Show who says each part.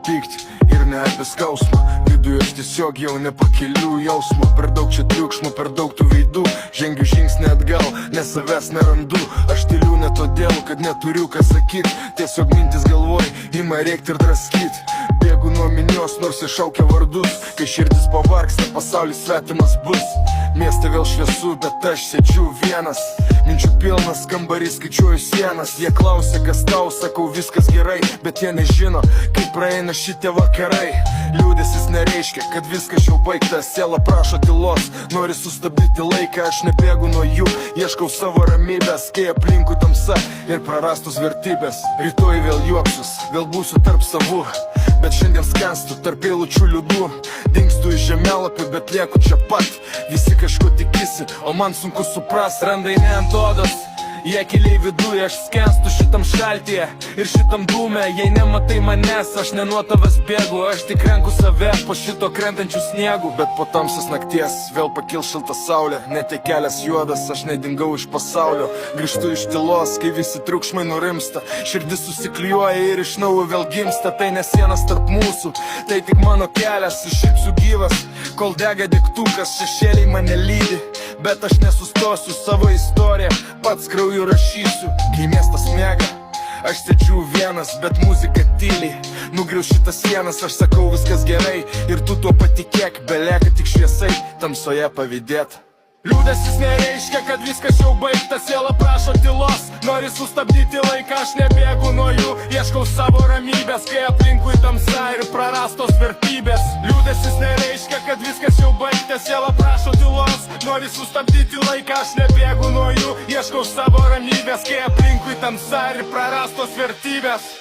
Speaker 1: pyktį ir ne apie skausmą. Viduje aš tiesiog jau nepakeliu jausmo. Per daug čia triukšmo, per daug tų veidų. Žengiu žingsnį atgal, nes savęs nerandu. Aš tyliu ne todėl, kad neturiu ką sakyt. Tiesiog mintis galvoj, ima rėkt ir draskyt. Bėgu nuo minios, nors iššaukia vardus. Kai širdis pavargsta, pasaulis svetimas bus. Mieste vėl šviesu, bet aš sėdžiu vienas. Minčių pilnas kambarys, skaičiuoju sienas. Jie klausia, kas tau, sakau viskas gerai. Bet jie nežino, kaip praeina šitie vakarai. Liūdėsis nereiškia, kad viskas jau baigta. Siela prašo tylos, nori sustabdyti laiką. Aš nebėgu nuo jų, ieškau savo ramybės. Kai aplinkui tamsa ir prarastos vertybės. Rytoj vėl juoksus, vėl būsiu tarp savų. Bet šiandien skenstu tarp eilučių liūdų. Dingstu iš žemėlapių, bet lieku čia pat. Visi kažko tikisi, o man sunku suprast. Randai ne ant odos, jie giliai viduje. Aš skenstu šitam šaltyje ir šitam dūme. Jei nematai manęs, aš ne nuo tavęs bėgu. Aš tik renku save po šito krentančių sniegų. Bet po tamsios nakties vėl pakil šilta saulė. Netek kelias juodas, aš nedingau iš pasaulio. Grįžtu iš tylos, kai visi triukšmai nurimsta. Širdis susiklijuoja ir iš naujo vėl gimsta. Tai ne sienas tarp mūsų, tai tik mano kelias. Išipsiu gyvas, kol dega degtukas. Šešėliai mane lydi, bet aš nesustosiu. Savo istoriją pats krauju rašysiu. Kai miestas miega, aš sėdžiu vienas, bet muzika tyliai. Nugriau šitas sienas, aš sakau viskas gerai. Ir tu tuo patikėk, belieka tik šviesai tamsoje pavydėt. Liūdėsis nereiškia, kad viskas jau baigta. Siela prašo tylos, nori sustabdyti laiką. Aš nebėgu nuo jų, ieškau savo ramybės. Kai aplinkui tamsa ir prarastos vertybės. Liūdėsis nereiškia, kad viskas jau baigta. Siela prašo tylos, nori sustabdyti laiką. Aš nebėgu nuo jų, ieškau savo ramybės. Kai aplinkui tamsa ir prarastos vertybės.